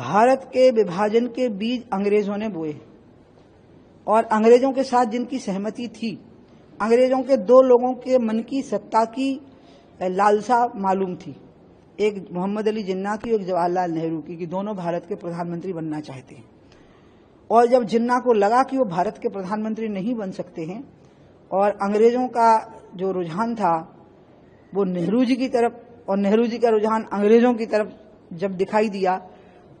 भारत के विभाजन के बीज अंग्रेजों ने बोए और अंग्रेजों के साथ जिनकी सहमति थी, अंग्रेजों के दो लोगों के मन की सत्ता की लालसा मालूम थी, एक मोहम्मद अली जिन्ना की और एक जवाहरलाल नेहरू की, कि दोनों भारत के प्रधानमंत्री बनना चाहते हैं। और जब जिन्ना को लगा कि वो भारत के प्रधानमंत्री नहीं बन सकते हैं और अंग्रेजों का जो रुझान था वो नेहरू जी की तरफ और नेहरू जी का रुझान अंग्रेजों की तरफ जब दिखाई दिया,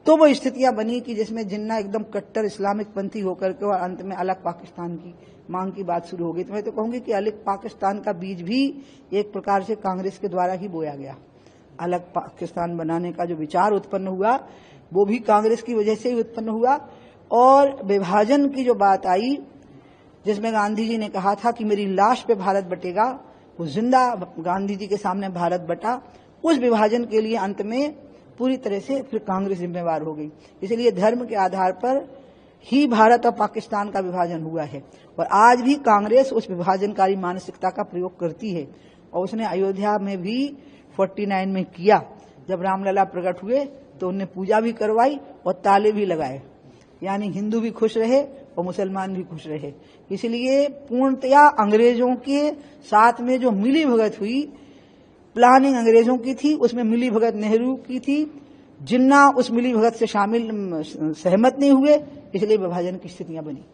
तो वो स्थितियां बनी कि जिसमें जिन्ना एकदम कट्टर इस्लामिक पंथी होकर के और अंत में अलग पाकिस्तान की मांग की बात शुरू हो गई। तो मैं तो कहूंगी कि अलग पाकिस्तान का बीज भी एक प्रकार से कांग्रेस के द्वारा ही बोया गया। अलग पाकिस्तान बनाने का जो विचार उत्पन्न हुआ वो भी कांग्रेस की वजह से ही उत्पन्न हुआ। और विभाजन की जो बात आई, जिसमें गांधी जी ने कहा था कि मेरी लाश पे भारत बटेगा, वो जिंदा गांधी जी के सामने भारत बटा। उस विभाजन के लिए अंत में पूरी तरह से फिर कांग्रेस जिम्मेवार हो गई। इसलिए धर्म के आधार पर ही भारत और पाकिस्तान का विभाजन हुआ है और आज भी कांग्रेस उस विभाजनकारी मानसिकता का प्रयोग करती है। और उसने अयोध्या में भी 49 में किया। जब रामलला प्रकट हुए तो उनने पूजा भी करवाई और ताले भी लगाए, यानी हिंदू भी खुश रहे और मुसलमान भी खुश रहे। इसलिए पूर्णतया अंग्रेजों के साथ में जो मिली भगत हुई, प्लानिंग अंग्रेजों की थी, उसमें मिली भगत नेहरू की थी। जिन्ना उस मिली भगत से शामिल सहमत नहीं हुए, इसलिए विभाजन की स्थितियां बनी।